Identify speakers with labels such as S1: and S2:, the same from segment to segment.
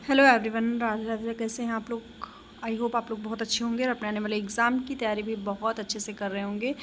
S1: Hello everyone, Radhe Radhe. कैसे हैं आप लोग? आई होप आप लोग बहुत अच्छे होंगे और अपने आने वाले एग्ज़ाम की तैयारी भी बहुत अच्छे से कर रहे होंगे।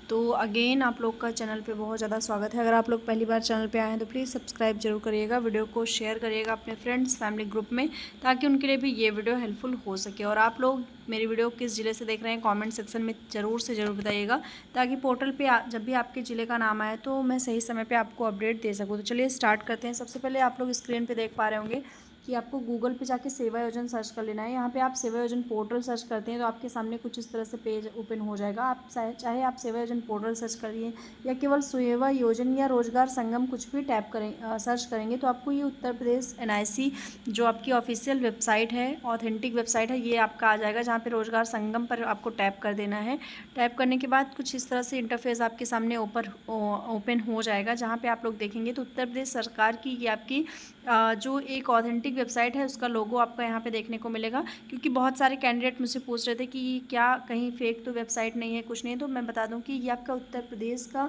S1: तो अगेन आप लोग का चैनल पे बहुत ज़्यादा स्वागत है। अगर आप लोग पहली बार चैनल पे आए हैं तो प्लीज़ सब्सक्राइब जरूर करिएगा, वीडियो को शेयर करिएगा अपने फ्रेंड्स फैमिली ग्रुप में, ताकि उनके लिए भी ये वीडियो हेल्पफुल हो सके। और आप लोग मेरी वीडियो किस ज़िले से देख रहे हैं कॉमेंट सेक्शन में ज़रूर से ज़रूर बताइएगा, ताकि पोर्टल पर जब भी आपके ज़िले का नाम आए तो मैं सही समय पर आपको अपडेट दे सकूँ। तो चलिए स्टार्ट करते हैं। सबसे पहले आप लोग स्क्रीन पर देख पा रहे होंगे कि आपको गूगल पे जाके सेवा योजन सर्च कर लेना है। यहाँ पे आप सेवा योजन पोर्टल सर्च करते हैं तो आपके सामने कुछ इस तरह से पेज ओपन हो जाएगा। आप चाहे आप सेवा योजन पोर्टल सर्च करिए या केवल सेवा योजन या रोजगार संगम कुछ भी टैप करें सर्च करेंगे तो आपको ये उत्तर प्रदेश एनआईसी जो आपकी ऑफिशियल वेबसाइट है, ऑथेंटिक वेबसाइट है, ये आपका आ जाएगा। जहाँ पे रोजगार संगम पर आपको टैप कर देना है। टैप करने के बाद कुछ इस तरह से इंटरफेस आपके सामने ओपन हो जाएगा, जहाँ पे आप लोग देखेंगे तो उत्तर प्रदेश सरकार की ये आपकी जो एक ऑथेंटिक वेबसाइट है उसका लोगो आपको यहाँ पे देखने को मिलेगा। क्योंकि बहुत सारे कैंडिडेट मुझसे पूछ रहे थे कि क्या कहीं फेक तो वेबसाइट नहीं है, कुछ नहीं है। तो मैं बता दूं कि ये आपका उत्तर प्रदेश का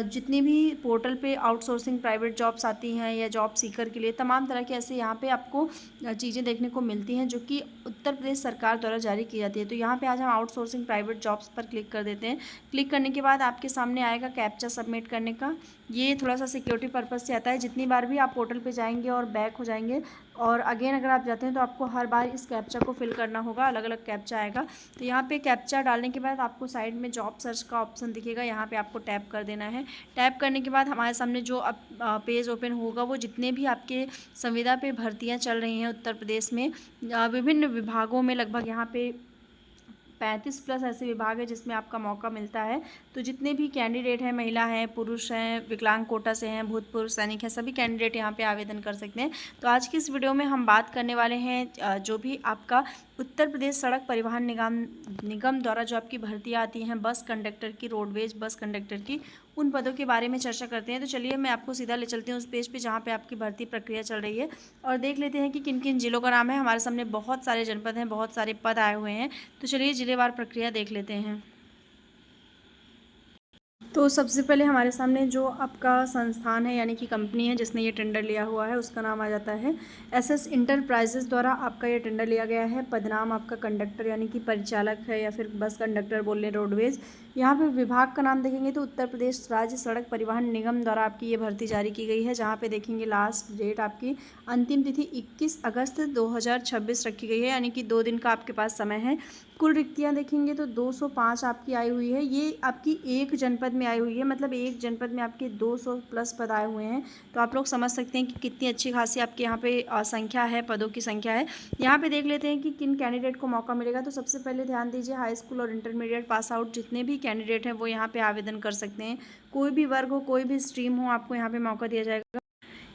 S1: जितनी भी पोर्टल पे आउटसोर्सिंग प्राइवेट जॉब्स आती हैं या जॉब सीकर के लिए तमाम तरह के ऐसे यहाँ पे आपको चीज़ें देखने को मिलती हैं जो कि उत्तर प्रदेश सरकार द्वारा जारी की जाती है। तो यहाँ पे आज हम आउटसोर्सिंग प्राइवेट जॉब्स पर क्लिक कर देते हैं। क्लिक करने के बाद आपके सामने आएगा कैप्चा सबमिट करने का। ये थोड़ा सा सिक्योरिटी पर्पज़ से आता है। जितनी बार भी आप पोर्टल पे जाएंगे और बैक हो जाएंगे और अगेन अगर आप जाते हैं तो आपको हर बार इस कैप्चा को फिल करना होगा। अलग अलग कैप्चा आएगा। तो यहाँ पे कैप्चा डालने के बाद आपको साइड में जॉब सर्च का ऑप्शन दिखेगा, यहाँ पे आपको टैप कर देना है। टैप करने के बाद हमारे सामने जो पेज ओपन होगा वो जितने भी आपके संविदा पे भर्तियाँ चल रही हैं उत्तर प्रदेश में विभिन्न विभागों में, लगभग यहाँ पे 35+ ऐसे विभाग है जिसमें आपका मौका मिलता है। तो जितने भी कैंडिडेट हैं, महिला हैं, पुरुष हैं, विकलांग कोटा से हैं, भूतपूर्व सैनिक हैं, सभी कैंडिडेट यहाँ पे आवेदन कर सकते हैं। तो आज की इस वीडियो में हम बात करने वाले हैं जो भी आपका उत्तर प्रदेश सड़क परिवहन निगम द्वारा जो आपकी भर्तियाँ आती हैं बस कंडक्टर की, रोडवेज बस कंडक्टर की, उन पदों के बारे में चर्चा करते हैं। तो चलिए मैं आपको सीधा ले चलती हूँ उस पेज पे जहाँ पे आपकी भर्ती प्रक्रिया चल रही है और देख लेते हैं कि किन किन जिलों का नाम है। हमारे सामने बहुत सारे जनपद हैं, बहुत सारे पद आए हुए हैं। तो चलिए जिलेवार प्रक्रिया देख लेते हैं। तो सबसे पहले हमारे सामने जो आपका संस्थान है यानी कि कंपनी है जिसने ये टेंडर लिया हुआ है उसका नाम आ जाता है एसएस इंटरप्राइजेज द्वारा आपका ये टेंडर लिया गया है। पदनाम आपका कंडक्टर यानी कि परिचालक है या फिर बस कंडक्टर बोल लें, रोडवेज। यहाँ पे विभाग का नाम देखेंगे तो उत्तर प्रदेश राज्य सड़क परिवहन निगम द्वारा आपकी ये भर्ती जारी की गई है। जहाँ पे देखेंगे लास्ट डेट आपकी अंतिम तिथि 21 अगस्त 2026 रखी गई है, यानी कि 2 दिन का आपके पास समय है। कुल रिक्तियाँ देखेंगे तो 205 आपकी आई हुई है। ये आपकी एक जनपद में आई हुई है, मतलब एक जनपद में आपके 200+ पद आए हुए हैं। तो आप लोग समझ सकते हैं कि कितनी अच्छी खासी आपके यहाँ पे संख्या है, पदों की संख्या है। यहाँ पे देख लेते हैं कि किन कैंडिडेट को मौका मिलेगा। तो सबसे पहले ध्यान दीजिए, हाई स्कूल और इंटरमीडिएट पास आउट जितने भी कैंडिडेट हैं वो यहाँ पे आवेदन कर सकते हैं। कोई भी वर्ग हो, कोई भी स्ट्रीम हो, आपको यहाँ पे मौका दिया जाएगा।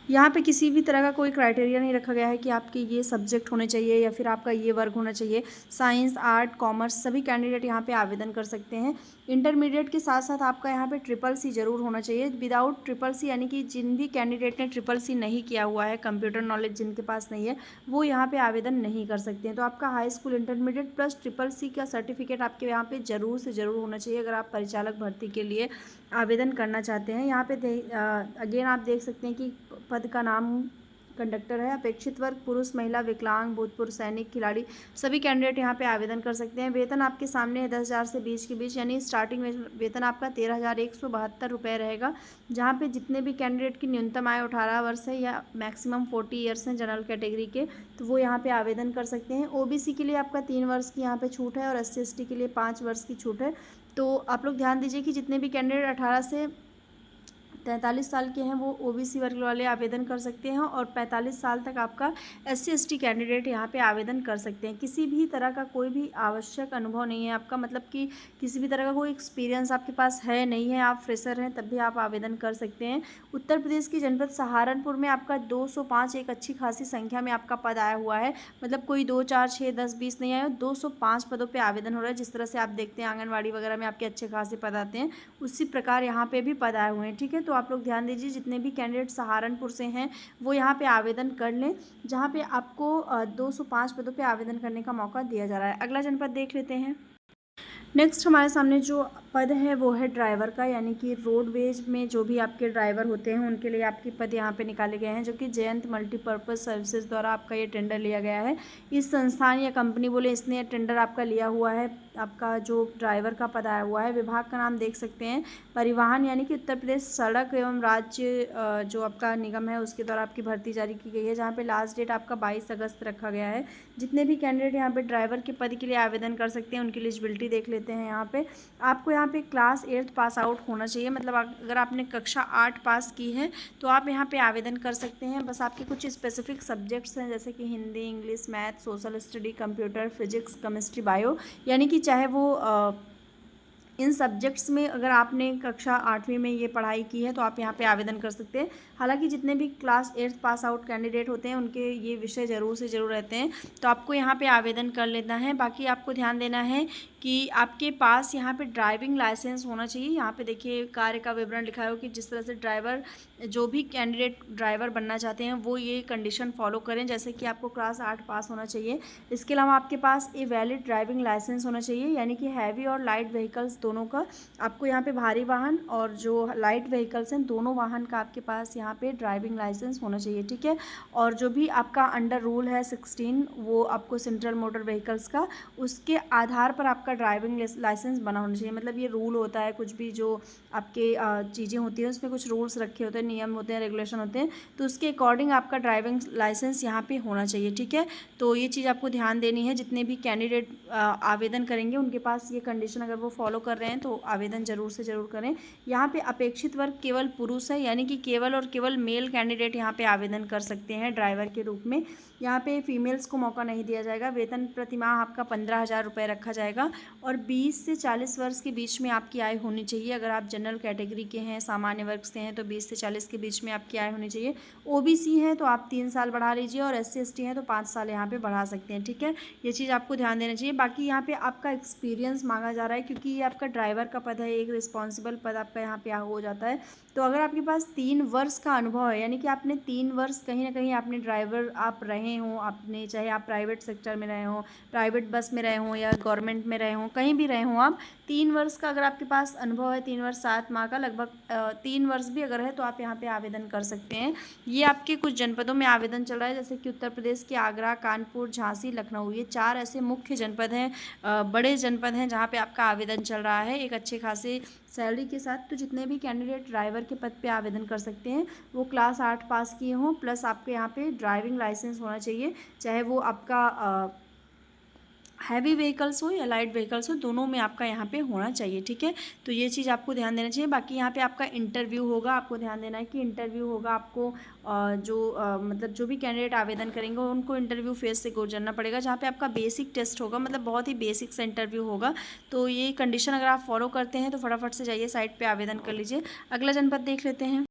S1: यहाँ पे किसी भी तरह का कोई क्राइटेरिया नहीं रखा गया है कि आपके ये सब्जेक्ट होने चाहिए या फिर आपका ये वर्ग होना चाहिए। साइंस, आर्ट, कॉमर्स सभी कैंडिडेट यहाँ पे आवेदन कर सकते हैं। इंटरमीडिएट के साथ साथ आपका यहाँ पे ट्रिपल-सी ज़रूर होना चाहिए। विदाउट ट्रिपल-सी यानी कि जिन भी कैंडिडेट ने ट्रिपल-सी नहीं किया हुआ है, कंप्यूटर नॉलेज जिनके पास नहीं है, वो यहाँ पे आवेदन नहीं कर सकते हैं। तो आपका हाई स्कूल इंटरमीडिएट प्लस ट्रिपल-सी का सर्टिफिकेट आपके यहाँ पे ज़रूर से ज़रूर होना चाहिए अगर आप परिचालक भर्ती के लिए आवेदन करना चाहते हैं। यहाँ पे अगेन आप देख सकते हैं कि पद का नाम कंडक्टर है। अपेक्षित वर्ग पुरुष, महिला, विकलांग, भूतपूर्व सैनिक, खिलाड़ी सभी कैंडिडेट यहाँ पे आवेदन कर सकते हैं। वेतन आपके सामने है 10,000 से 20 के बीच, यानी स्टार्टिंग में वेतन आपका 13,172 रुपये रहेगा। जहाँ पे जितने भी कैंडिडेट की न्यूनतम आयु 18 वर्ष है या मैक्सिमम 40 ईयर्स हैं जनरल कैटेगरी के, तो वो यहाँ पे आवेदन कर सकते हैं। ओबीसी के लिए आपका 3 वर्ष की यहाँ पे छूट है और SC/ST के लिए 5 वर्ष की छूट है। तो आप लोग ध्यान दीजिए कि जितने भी कैंडिडेट 18 से 43 साल के हैं वो ओबीसी वर्ग वाले आवेदन कर सकते हैं और 45 साल तक आपका SC/ST कैंडिडेट यहाँ पे आवेदन कर सकते हैं। किसी भी तरह का कोई भी आवश्यक अनुभव नहीं है आपका, मतलब कि किसी भी तरह का कोई एक्सपीरियंस आपके पास है नहीं है, आप फ्रेशर हैं तब भी आप आवेदन कर सकते हैं। उत्तर प्रदेश की जनपद सहारनपुर में आपका 205 एक अच्छी खासी संख्या में आपका पद आया हुआ है। मतलब कोई 2, 4, 6, 10, 20 नहीं आया, 205 पदों पर आवेदन हो रहा है। जिस तरह से आप देखते हैं आंगनबाड़ी वगैरह में आपके अच्छे खासे पद आते हैं, उसी प्रकार यहाँ पे भी पद आए हुए हैं। ठीक है, तो आप लोग ध्यान दीजिए, जितने भी कैंडिडेट सहारनपुर से हैं वो यहाँ पे आवेदन कर लें, जहाँ पे आपको 205 पदों पे आवेदन करने का मौका दिया जा रहा है। अगला जनपद देख लेते हैं। नेक्स्ट हमारे सामने जो पद है वो है ड्राइवर का, यानी कि रोडवेज में जो भी आपके ड्राइवर होते हैं उनके लिए आपके पद यहाँ पे निकाले गए हैं, जो कि जयंत मल्टीपर्पज़ सर्विसेज द्वारा आपका ये टेंडर लिया गया है। इस संस्थान या कंपनी बोले इसने ये टेंडर आपका लिया हुआ है। आपका जो ड्राइवर का पद आया हुआ है, विभाग का नाम देख सकते हैं परिवहन, यानी कि उत्तर प्रदेश सड़क एवं राज्य जो आपका निगम है उसके द्वारा आपकी भर्ती जारी की गई है, जहाँ पे लास्ट डेट आपका 22 अगस्त रखा गया है। जितने भी कैंडिडेट यहाँ पे ड्राइवर के पद के लिए आवेदन कर सकते हैं उनकी एलिजिबिलिटी देख लेते हैं। यहाँ पे आपको यहाँ पे क्लास 8 पास आउट होना चाहिए, मतलब अगर आपने कक्षा 8 पास की है तो आप यहाँ पे आवेदन कर सकते हैं। बस आपके कुछ स्पेसिफिक सब्जेक्ट्स हैं जैसे कि Hindi, English, math, social study, computer, physics, chemistry, bio, यानी कि चाहे वो इन सब्जेक्ट्स में अगर आपने कक्षा 8वीं में ये पढ़ाई की है तो आप यहाँ पे आवेदन कर सकते हैं। हालांकि जितने भी क्लास 8 पास आउट कैंडिडेट होते हैं उनके ये विषय ज़रूर से ज़रूर रहते हैं, तो आपको यहाँ पे आवेदन कर लेना है। बाकी आपको ध्यान देना है कि आपके पास यहाँ पे ड्राइविंग लाइसेंस होना चाहिए। यहाँ पे देखिए कार्य का विवरण लिखा है कि जिस तरह से ड्राइवर जो भी कैंडिडेट ड्राइवर बनना चाहते हैं वो ये कंडीशन फॉलो करें, जैसे कि आपको क्लास 8 पास होना चाहिए। इसके अलावा आपके पास ए वैलिड ड्राइविंग लाइसेंस होना चाहिए, यानी कि हैवी और लाइट व्हीकल्स दोनों का। आपको यहाँ पे भारी वाहन और जो लाइट व्हीकल्स हैं दोनों वाहन का आपके पास यहाँ पे ड्राइविंग लाइसेंस होना चाहिए, ठीक है। और जो भी आपका अंडर रूल है 16 वो आपको सेंट्रल मोटर व्हीकल्स का, उसके आधार पर आपका ड्राइविंग लाइसेंस बना होना चाहिए। मतलब ये रूल होता है, कुछ भी जो आपके चीज़ें होती हैं उसमें कुछ रूल्स रखे होते हैं, नियम होते हैं, रेगुलेशन होते हैं, तो उसके अकॉर्डिंग आपका ड्राइविंग लाइसेंस यहाँ पे होना चाहिए, ठीक है। तो ये चीज़ आपको ध्यान देनी है। जितने भी कैंडिडेट आवेदन करेंगे उनके पास ये कंडीशन अगर वो फॉलो कर रहे हैं तो आवेदन ज़रूर से ज़रूर करें। यहाँ पे अपेक्षित वर्ग केवल पुरुष है, यानी कि केवल और केवल मेल कैंडिडेट यहाँ पे आवेदन कर सकते हैं ड्राइवर के रूप में। यहाँ पे फीमेल्स को मौका नहीं दिया जाएगा। वेतन प्रतिमाह आपका 15,000 रुपये रखा जाएगा और 20 से 40 वर्ष के बीच में आपकी आय होनी चाहिए। अगर आप जनरल कैटेगरी के हैं, सामान्य वर्ग से हैं तो 20 से 40 के बीच में आपकी आय होनी चाहिए। ओबीसी हैं तो आप 3 साल बढ़ा लीजिए और SC ST हैं तो 5 साल यहाँ पे बढ़ा सकते हैं, ठीक है। ये चीज़ आपको ध्यान देना चाहिए। बाकी यहाँ पे आपका एक्सपीरियंस मांगा जा रहा है क्योंकि ये आपका ड्राइवर का पद है, एक रिस्पॉन्सिबल पद आपका यहाँ पे हो जाता है। तो अगर आपके पास 3 वर्ष का अनुभव है, यानी कि आपने 3 वर्ष कहीं ना कहीं आपने ड्राइवर आप रहे हों, आपने चाहे आप प्राइवेट सेक्टर में रहे हों, प्राइवेट बस में रहे हों या गवर्नमेंट में रहे हों, कहीं भी रहे हों, आप 3 वर्ष का अगर आपके पास अनुभव है, 3 वर्ष 7 माह का लगभग 3 वर्ष भी अगर है तो आप यहाँ पे आवेदन कर सकते हैं। ये आपके कुछ जनपदों में आवेदन चल रहा है, जैसे कि उत्तर प्रदेश के आगरा, कानपुर, झांसी, लखनऊ, ये 4 ऐसे मुख्य जनपद हैं, बड़े जनपद हैं जहाँ पे आपका आवेदन चल रहा है एक अच्छे खासे सैलरी के साथ। तो जितने भी कैंडिडेट ड्राइवर के पद पे आवेदन कर सकते हैं वो क्लास 8 पास किए हों, प्लस आपके यहाँ पे ड्राइविंग लाइसेंस होना चाहिए, चाहे वो आपका हैवी व्हीकल्स हो या लाइट व्हीकल्स हो, दोनों में आपका यहाँ पे होना चाहिए, ठीक है। तो ये चीज़ आपको ध्यान देना चाहिए। बाकी यहाँ पे आपका इंटरव्यू होगा, आपको ध्यान देना है कि इंटरव्यू होगा। आपको मतलब जो भी कैंडिडेट आवेदन करेंगे उनको इंटरव्यू फेज से गुजरना पड़ेगा, जहाँ पे आपका बेसिक टेस्ट होगा, मतलब बहुत ही बेसिक सा इंटरव्यू होगा। तो ये कंडीशन अगर आप फॉलो करते हैं तो फटाफट से जाइए साइट पर आवेदन कर लीजिए। अगला जनपद देख लेते हैं।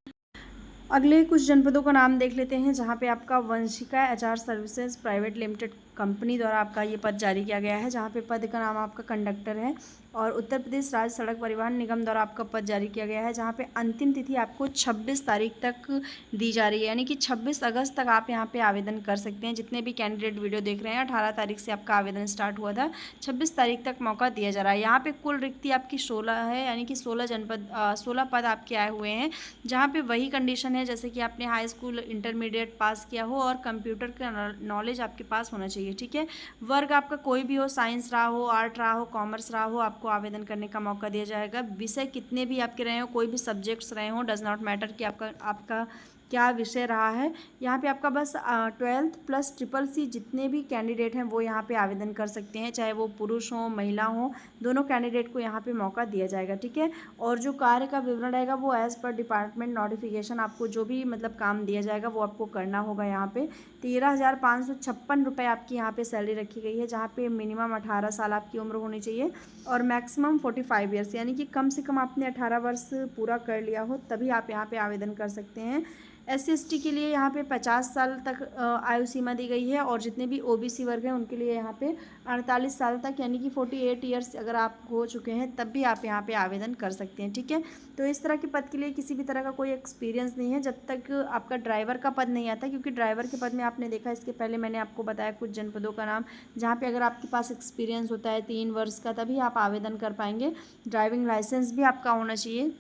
S1: अगले कुछ जनपदों का नाम देख लेते हैं, जहाँ पे आपका Vanshika HR services private limited company द्वारा आपका ये पद जारी किया गया है, जहाँ पे पद का नाम आपका कंडक्टर है। और उत्तर प्रदेश राज्य सड़क परिवहन निगम द्वारा आपका पद जारी किया गया है, जहाँ पे अंतिम तिथि आपको 26 तारीख तक दी जा रही है, यानी कि 26 अगस्त तक आप यहाँ पे आवेदन कर सकते हैं। जितने भी कैंडिडेट वीडियो देख रहे हैं, 18 तारीख से आपका आवेदन स्टार्ट हुआ था, 26 तारीख तक मौका दिया जा रहा है। यहाँ पे कुल रिक्ति आपकी 16 है, यानी कि 16 पद आपके आए हुए हैं, जहाँ पे वही कंडीशन है जैसे कि आपने हाई स्कूल इंटरमीडिएट पास किया हो और कंप्यूटर का नॉलेज आपके पास होना चाहिए, ठीक है। वर्ग आपका कोई भी हो, साइंस रहा हो, आर्ट रहा हो, कॉमर्स रहा हो, आपको आवेदन करने का मौका दिया जाएगा। विषय कितने भी आपके रहे हो, कोई भी सब्जेक्ट्स रहे हो, डज नॉट मैटर कि आपका क्या विषय रहा है। यहाँ पे आपका बस 12th प्लस CCC जितने भी कैंडिडेट हैं वो यहाँ पे आवेदन कर सकते हैं, चाहे वो पुरुष हो महिला हो, दोनों कैंडिडेट को यहाँ पे मौका दिया जाएगा, ठीक है। और जो कार्य का विवरण रहेगा वो एज़ पर डिपार्टमेंट नोटिफिकेशन, आपको जो भी मतलब काम दिया जाएगा वो आपको करना होगा। यहाँ पे 13,556 रुपये आपकी यहाँ पे सैलरी रखी गई है, जहाँ पे मिनिमम 18 साल आपकी उम्र होनी चाहिए और मैक्सिमम 45 ईयर्स, यानी कि कम से कम आपने 18 वर्ष पूरा कर लिया हो तभी आप यहाँ पे आवेदन कर सकते हैं। SC/ST के लिए यहाँ पे 50 साल तक आयु सीमा दी गई है, और जितने भी OBC वर्ग हैं उनके लिए यहाँ पे 48 साल तक यानी कि 48 ईयर्स अगर आप हो चुके हैं तब भी आप यहाँ पे आवेदन कर सकते हैं। ठीक है, तो इस तरह के पद के लिए किसी भी तरह का कोई एक्सपीरियंस नहीं है जब तक आपका ड्राइवर का पद नहीं आता, क्योंकि ड्राइवर के पद में आपने देखा इसके पहले मैंने आपको बताया कुछ जनपदों का नाम, जहाँ पे अगर आपके पास एक्सपीरियंस होता है 3 वर्ष का तभी आप आवेदन कर पाएंगे। ड्राइविंग लाइसेंस भी आपका होना चाहिए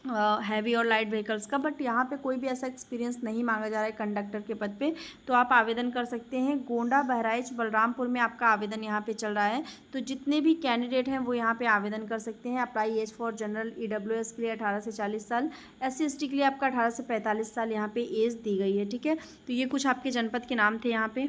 S1: हैवी और लाइट व्हीकल्स का, बट यहाँ पे कोई भी ऐसा एक्सपीरियंस नहीं मांगा जा रहा है कंडक्टर के पद पे, तो आप आवेदन कर सकते हैं। गोंडा, बहराइच, बलरामपुर में आपका आवेदन यहाँ पे चल रहा है, तो जितने भी कैंडिडेट हैं वो यहाँ पे आवेदन कर सकते हैं। Apply as for general EWS के लिए 18 से 40 साल, SC/ST के लिए आपका 18 से 45 साल यहाँ पे एज दी गई है। ठीक है, तो ये कुछ आपके जनपद के नाम थे यहाँ पे।